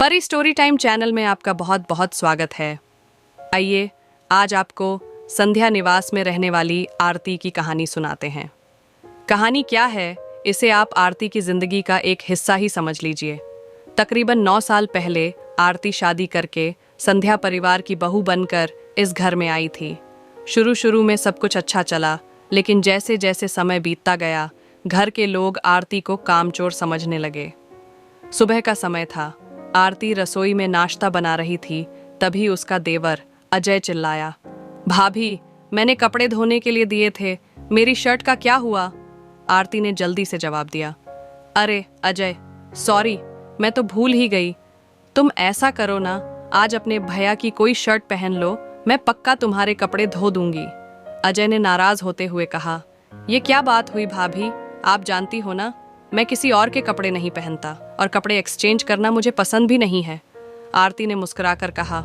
परी story time channel में आपका बहुत बहुत स्वागत है। आइए आज आपको संध्या निवास में रहने वाली आरती की कहानी सुनाते हैं। कहानी क्या है, इसे आप आरती की जिंदगी का एक हिस्सा ही समझ लीजिए। तकरीबन 9 साल पहले आरती शादी करके संध्या परिवार की बहू बनकर इस घर में आई थी। शुरू में सब कुछ अच्छा चला, लेकिन जैसे जैसे समय बीतता गया घर के लोग आरती को कामचोर समझने लगे। सुबह का समय था, आरती रसोई में नाश्ता बना रही थी, तभी उसका देवर अजय चिल्लाया, भाभी मैंने कपड़े धोने के लिए दिए थे, मेरी शर्ट का क्या हुआ? आरती ने जल्दी से जवाब दिया, अरे अजय सॉरी, मैं तो भूल ही गई। तुम ऐसा करो ना, आज अपने भैया की कोई शर्ट पहन लो, मैं पक्का तुम्हारे कपड़े धो दूंगी। अजय ने नाराज होते हुए कहा, ये क्या बात हुई भाभी, आप जानती हो ना मैं किसी और के कपड़े नहीं पहनता और कपड़े एक्सचेंज करना मुझे पसंद भी नहीं है। आरती ने मुस्कुराकर कहा,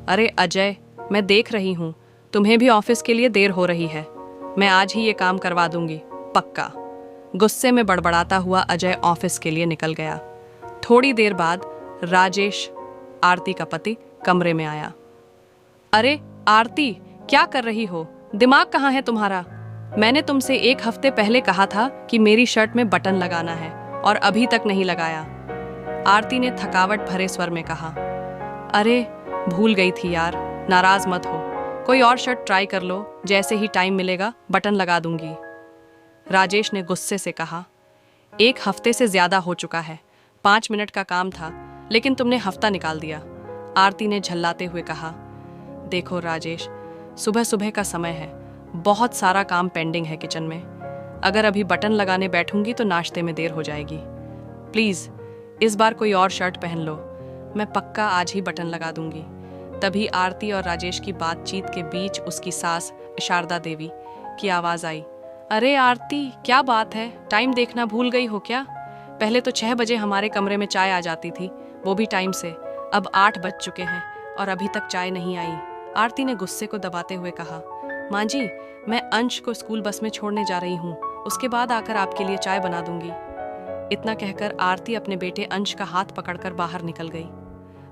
अरे अजय मैं देख रही हूँ तुम्हें भी ऑफिस के लिए देर हो रही है, मैं आज ही ये काम करवा दूंगी पक्का। गुस्से में बड़बड़ाता हुआ अजय ऑफिस के लिए निकल गया। थोड़ी देर बाद राजेश, आरती का पति, कमरे में आया। अरे आरती क्या कर रही हो, दिमाग कहाँ है तुम्हारा? मैंने तुमसे 1 हफ्ते पहले कहा था कि मेरी शर्ट में बटन लगाना है और अभी तक नहीं लगाया। आरती ने थकावट भरे स्वर में कहा, अरे भूल गई थी यार, नाराज मत हो, कोई और शर्ट ट्राई कर लो, जैसे ही टाइम मिलेगा बटन लगा दूंगी। राजेश ने गुस्से से कहा, 1 हफ्ते से ज्यादा हो चुका है, 5 मिनट का काम था लेकिन तुमने हफ्ता निकाल दिया। आरती ने झल्लाते हुए कहा, देखो राजेश, सुबह सुबह का समय है, बहुत सारा काम पेंडिंग है किचन में, अगर अभी बटन लगाने बैठूंगी तो नाश्ते में देर हो जाएगी। प्लीज इस बार कोई और शर्ट पहन लो, मैं पक्का आज ही बटन लगा दूंगी। तभी आरती और राजेश की बातचीत के बीच उसकी सास शारदा देवी की आवाज आई, अरे आरती क्या बात है, टाइम देखना भूल गई हो क्या? पहले तो 6 बजे हमारे कमरे में चाय आ जाती थी, वो भी टाइम से, अब 8 बज चुके हैं और अभी तक चाय नहीं आई। आरती ने गुस्से को दबाते हुए कहा, माँ जी मैं अंश को स्कूल बस में छोड़ने जा रही हूँ, उसके बाद आकर आपके लिए चाय बना दूंगी। इतना कहकर आरती अपने बेटे अंश का हाथ पकड़कर बाहर निकल गई।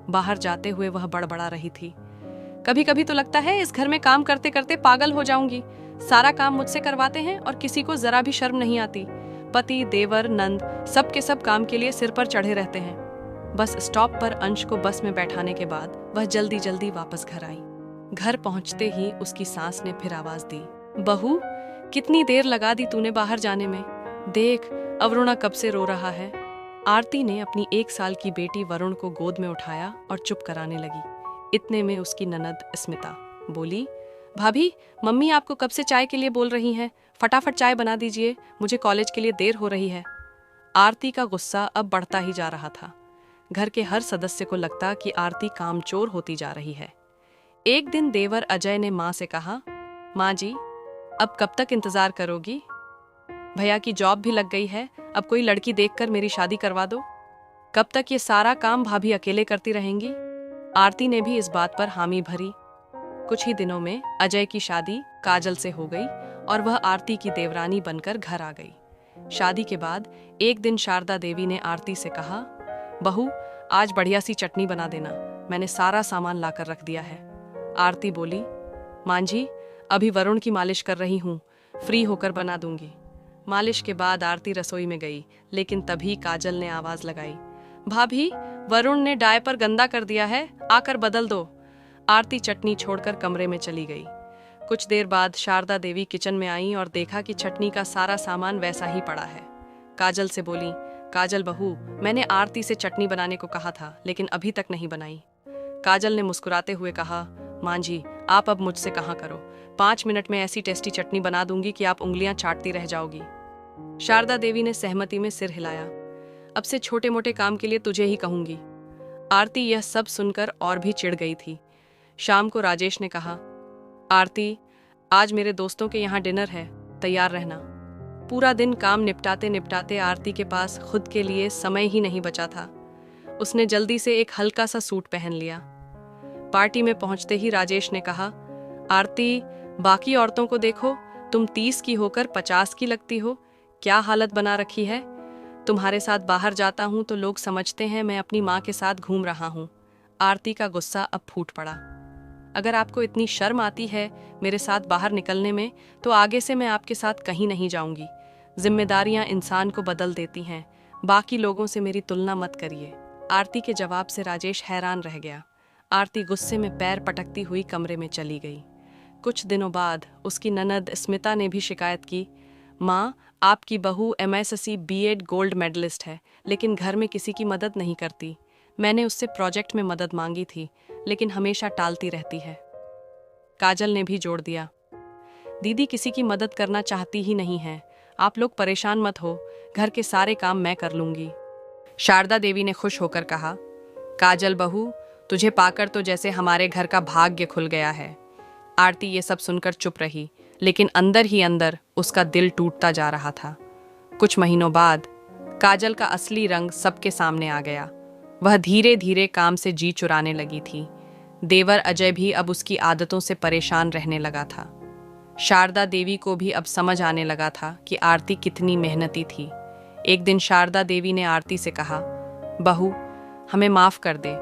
बाहर जाते हुए वह बड़बड़ा रही थी, कभी कभी तो लगता है इस घर में काम करते करते पागल हो जाऊंगी, सारा काम मुझसे करवाते हैं और किसी को जरा भी शर्म नहीं आती। पति, देवर, नंद सब के सब काम के लिए सिर पर चढ़े रहते हैं। बस स्टॉप पर अंश को बस में बैठाने के बाद वह जल्दी जल्दी वापस घर आई। घर पहुंचते ही उसकी सास ने फिर आवाज दी, बहू कितनी देर लगा दी तूने बाहर जाने में, देख अवरुणा कब से रो रहा है। आरती ने अपनी 1 साल की बेटी वरुण को गोद में उठाया और चुप कराने लगी। इतने में उसकी ननद स्मिता बोली, भाभी मम्मी आपको कब से चाय के लिए बोल रही हैं, फटाफट चाय बना दीजिए, मुझे कॉलेज के लिए देर हो रही है। आरती का गुस्सा अब बढ़ता ही जा रहा था। घर के हर सदस्य को लगता कि आरती कामचोर होती जा रही है। एक दिन देवर अजय ने माँ से कहा, माँ जी अब कब तक इंतजार करोगी, भैया की जॉब भी लग गई है, अब कोई लड़की देखकर मेरी शादी करवा दो, कब तक ये सारा काम भाभी अकेले करती रहेंगी? आरती ने भी इस बात पर हामी भरी। कुछ ही दिनों में अजय की शादी काजल से हो गई और वह आरती की देवरानी बनकर घर आ गई। शादी के बाद एक दिन शारदा देवी ने आरती से कहा, बहू आज बढ़िया सी चटनी बना देना, मैंने सारा सामान लाकर रख दिया है। आरती बोली, मां जी अभी वरुण की मालिश कर रही हूँ, फ्री होकर बना दूंगी। मालिश के बाद आरती रसोई में गई, लेकिन तभी काजल ने आवाज लगाई, भाभी वरुण ने डायपर गंदा कर दिया है, आकर बदल दो। आरती चटनी छोड़कर कमरे में चली गई। कुछ देर बाद शारदा देवी किचन में आई और देखा कि चटनी का सारा सामान वैसा ही पड़ा है। काजल से बोली, काजल बहू मैंने आरती से चटनी बनाने को कहा था लेकिन अभी तक नहीं बनाई। काजल ने मुस्कुराते हुए कहा, माँ जी आप अब मुझसे कहाँ करो, 5 मिनट में ऐसी टेस्टी चटनी बना दूंगी कि आप उंगलियां चाटती रह जाओगी। शारदा देवी ने सहमति में सिर हिलाया, अब से छोटे मोटे काम के लिए तुझे ही कहूंगी। आरती यह सब सुनकर और भी चिढ़ गई थी। शाम को राजेश ने कहा, आरती आज मेरे दोस्तों के यहाँ डिनर है, तैयार रहना। पूरा दिन काम निपटाते निपटाते आरती के पास खुद के लिए समय ही नहीं बचा था। उसने जल्दी से एक हल्का सा सूट पहन लिया। पार्टी में पहुंचते ही राजेश ने कहा, आरती बाकी औरतों को देखो, तुम 30 की होकर 50 की लगती हो, क्या हालत बना रखी है। तुम्हारे साथ बाहर जाता हूँ तो लोग समझते हैं मैं अपनी माँ के साथ घूम रहा हूँ। आरती का गुस्सा अब फूट पड़ा। अगर आपको इतनी शर्म आती है मेरे साथ बाहर निकलने में, तो आगे से मैं आपके साथ कहीं नहीं जाऊंगी। जिम्मेदारियां इंसान को बदल देती हैं, बाकी लोगों से मेरी तुलना मत करिए। आरती के जवाब से राजेश हैरान रह गया। आरती गुस्से में पैर पटकती हुई कमरे में चली गई। कुछ दिनों बाद उसकी ननद स्मिता ने भी शिकायत की। माँ, आपकी बहू एमएससी बीएड गोल्ड मेडलिस्ट है, लेकिन घर में किसी की मदद नहीं करती। मैंने उससे प्रोजेक्ट में मदद मांगी थी, लेकिन हमेशा टालती रहती है। काजल ने भी जोड़ दिया, दीदी किसी की मदद करना चाहती ही नहीं है। आप लोग परेशान मत हो, घर के सारे काम मैं कर लूंगी। शारदा देवी ने खुश होकर कहा, काजल बहू, तुझे पाकर तो जैसे हमारे घर का भाग्य खुल गया है। आरती ये सब सुनकर चुप रही, लेकिन अंदर ही अंदर उसका दिल टूटता जा रहा था। कुछ महीनों बाद काजल का असली रंग सबके सामने आ गया। वह धीरे धीरे काम से जी चुराने लगी थी। देवर अजय भी अब उसकी आदतों से परेशान रहने लगा था। शारदा देवी को भी अब समझ आने लगा था कि आरती कितनी मेहनती थी। एक दिन शारदा देवी ने आरती से कहा, बहू, हमें माफ कर दे।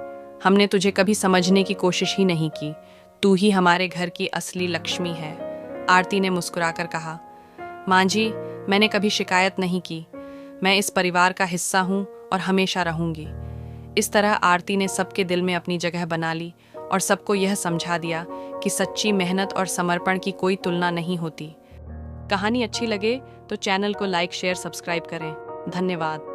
हमने तुझे कभी समझने की कोशिश ही नहीं की। तू ही हमारे घर की असली लक्ष्मी है। आरती ने मुस्कुराकर कहा, माँ जी, मैंने कभी शिकायत नहीं की। मैं इस परिवार का हिस्सा हूँ और हमेशा रहूंगी। इस तरह आरती ने सबके दिल में अपनी जगह बना ली और सबको यह समझा दिया कि सच्ची मेहनत और समर्पण की कोई तुलना नहीं होती। कहानी अच्छी लगे तो चैनल को लाइक, शेयर, सब्सक्राइब करें। धन्यवाद।